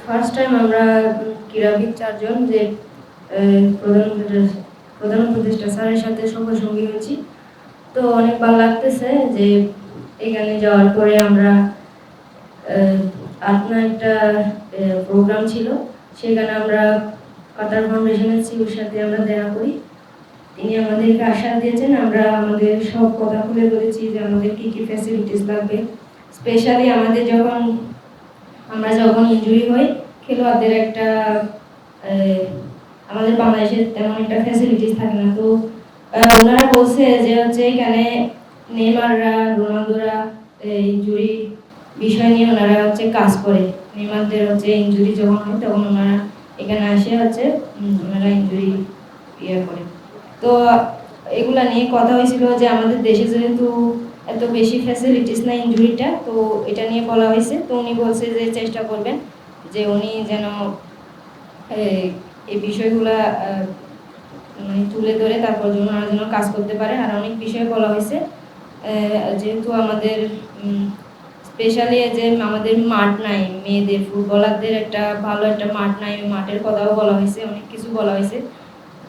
First time আমরা ক্রীড়াবিদ চারজন যে প্রধান উপদেষ্টা স্যারের সাথে সঙ্গী হয়েছি। তো অনেক ভালো লাগতেছে যে এখানে যাওয়ার পরে আমরা আপনার একটা প্রোগ্রাম ছিল, সেখানে আমরা কাতার ফাউন্ডেশনের সিওর সাথে আমরা দেখা করি। তিনি আমাদেরকে আশ্বাস দিয়েছেন, আমরা আমাদের সব কথা খুলে বলেছি যে আমাদের কী কী ফ্যাসিলিটিস লাগবে। স্পেশালি আমরা যখন ইনজুরি হই, খেলোয়াড়দের একটা আমাদের বাংলাদেশে তেমন একটা ফ্যাসিলিটিস থাকে না। তো ওনারা বলছে যে হচ্ছে এখানে নেইমাররা, রোনালদোরা ইনজুরি বিষয় নিয়ে ওনারা হচ্ছে কাজ করে। নেইমারদের হচ্ছে ইনজুরি যখন হয় তখন ওনারা এখানে আসে হচ্ছে ওনারা ইনজুরি করে। তো এগুলা নিয়ে কথা হয়েছিল যে আমাদের দেশে যেহেতু এত বেশি ফ্যাসিলিটিস না ইনজুরিটা, তো এটা নিয়ে বলা হয়েছে। তো উনি বলছে যে চেষ্টা করবেন যে উনি যেন এই বিষয়গুলা মানে তুলে ধরে তারপর ওনারা যেন কাজ করতে পারে। আর অনেক বিষয় বলা হয়েছে, যেহেতু আমাদের স্পেশালি যে আমাদের মাঠ নাই, মেয়েদের ফুটবলারদের একটা ভালো একটা মাঠ নাই, মাঠের কথাও বলা হয়েছে, অনেক কিছু বলা হয়েছে।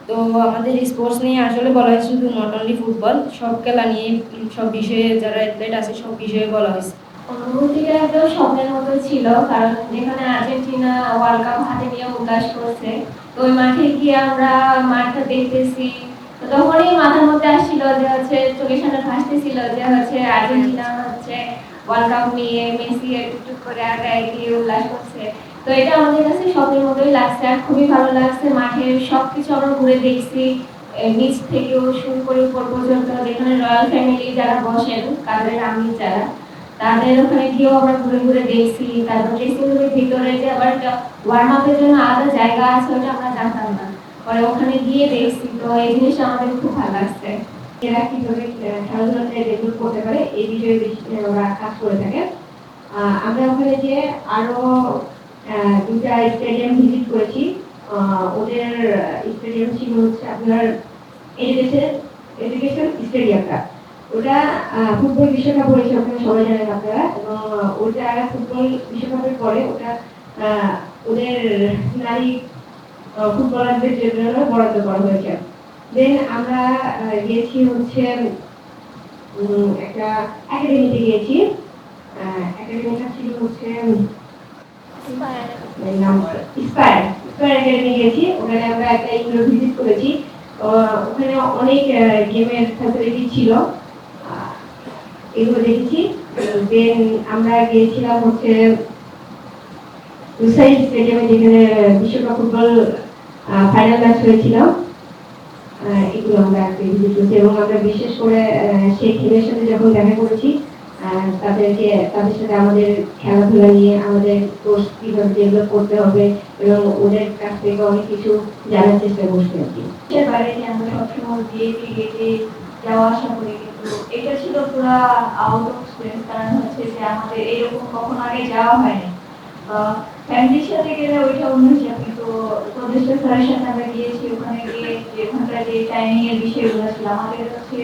তো আমাদের স্পোর্টস নিয়ে আসলে বলা হয়েছে, শুধু নট অনলি ফুটবল, সব খেলা নিয়ে, সব বিষয়ে যারা অ্যাথলেট আছে সব বিষয়ে বলা হয়েছে। অনুভূতিটা একদম স্বপ্নের মতো ছিল, কারণ যেখানে আর্জেন্টিনা ওয়ার্ল্ড কাপ হাতে নিয়ে উল্লাস করছে, তো ওই মাঠে গিয়ে আমরা মাঠটা দেখতেছি। তো তখনই মাথার মধ্যে আসছিল যে হচ্ছে চোখের সামনে ভাসতেছিল যে হচ্ছে আর্জেন্টিনা হচ্ছে ওয়ার্ল্ড কাপ নিয়ে মেসি একটু করে আগায় গিয়ে উল্লাস করছে। তো এটা আমাদের কাছে স্বপ্নের মতোই লাগছে, আর খুবই ভালো লাগছে। মাঠের সবকিছু আমরা ঘুরে দেখছি, নিচ থেকেও শুরু করে উপর পর্যন্ত, যেখানে রয়্যাল ফ্যামিলি যারা বসেন, কাদের আমির যারা, তাদের ওখানে গিয়েও আমরা ঘুরে ঘুরে দেখছি। তারপর ড্রেসিং রুমের ভিতরে যে আবার একটা ওয়ার্ম আপের জন্য আলাদা জায়গা আছে, ওটা আমরা জানতাম না, পরে ওখানে গিয়ে দেখছি। তো এই জিনিসটা আমাদের খুব ভালো লাগছে। এরা কিভাবে খেলাধুলাতে ডেভেলপ করতে পারে এই বিষয়ে ওরা কাজ করে থাকে। আমরা ওখানে গিয়ে আরো দুটা স্টেডিয়াম ভিজিট করেছি। ওদের স্টেডিয়াম ছিল হচ্ছে আপনার এডুকেশন স্টেডিয়ামটা, ওটা ফুটবল বিশ্বকাপ হয়েছে ওখানে, সবাই জানেন আপনারা। এবং ওটা ফুটবল বিশ্বকাপের পরে ওটা ওদের নারী ফুটবলারদের জন্য বরাদ্দ করা হয়েছে। দেন আমরা গিয়েছি হচ্ছে একটা একাডেমিতে গিয়েছি। একাডেমিটা ছিল হচ্ছে ইন্সপায়ার একাডেমি গিয়েছি। ওখানে আমরা একটা ইনডোর ভিজিট করেছি। ওখানে অনেক গেমের ফ্যাসিলিটি ছিল, এগুলো দেখেছি। দেন আমরা গিয়েছিলাম হচ্ছে লুসাইল স্টেডিয়ামে, যেখানে বিশ্বকাপ ফুটবল ফাইনাল ম্যাচ হয়েছিল। এগুলো আমরা ভিজিট করেছি এবং আমরা বিশেষ করে সেই টিমের সাথে যখন দেখা করেছি, তাদের সাথে আমাদের খেলাধুলা নিয়ে আমাদের কোর্স কিভাবে ডেভেলপ করতে হবে এবং ওদের কাছ থেকে অনেক কিছু জানার চেষ্টা করতে আর কি। সেবারে আমরা সবসময় গেটে যাওয়া আসা করি, কিন্তু এটা ছিল পুরো আউট অফ স্পেস, কারণ হচ্ছে যে আমাদের এরকম কখনো আগে যাওয়া হয়নি। ফ্যামিলির সাথে গেলে ওইটা অন্য হিসাব, কিন্তু উপদেষ্টা স্যারের সাথে আমরা গিয়েছি। ওখানে গিয়ে যে ওখানকার যে টাইমিং এর বিষয়গুলো ছিল, আমাদের হচ্ছে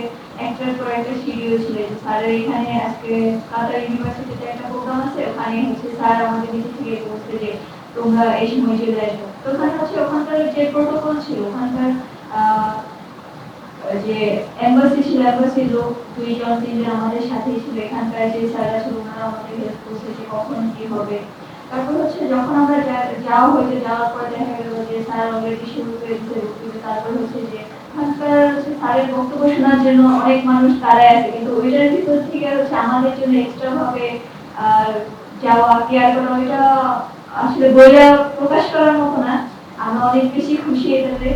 একটার পর একটা শিডিউল ছিল। স্যারের এখানে আজকে কাতার ইউনিভার্সিটিতে একটা প্রোগ্রাম আছে, ওখানে হচ্ছে স্যার আমাদের নিচে থেকে বলছে যে তোমরা এই সময় চলে আসো। তো ওখানে হচ্ছে ওখানকার যে প্রোটোকল ছিল, ওখানকার যে এম্বাসি ছিল, এম্বাসির লোক 2-3 জন আমাদের সাথেই ছিল। এখানকার যে স্যাররা ছিল ওনারা আমাদের হেল্প করছে যে কখন কি হবে। তারপর হচ্ছে যখন আমরা যাওয়া হয়েছে, যাওয়ার পর দেখা গেল যে স্যার অলরেডি শুরু করে দিতে। তারপর হচ্ছে যে ওখানকার হচ্ছে স্যারের বক্তব্য শোনার জন্য অনেক মানুষ দাঁড়ায় আছে, কিন্তু ওইটার ভিতর থেকে হচ্ছে আমাদের জন্য এক্সট্রা ভাবে যাওয়া কেয়ার করা, ওইটা আসলে বইটা প্রকাশ করার মতো না। আমরা অনেক বেশি খুশি এটাতে।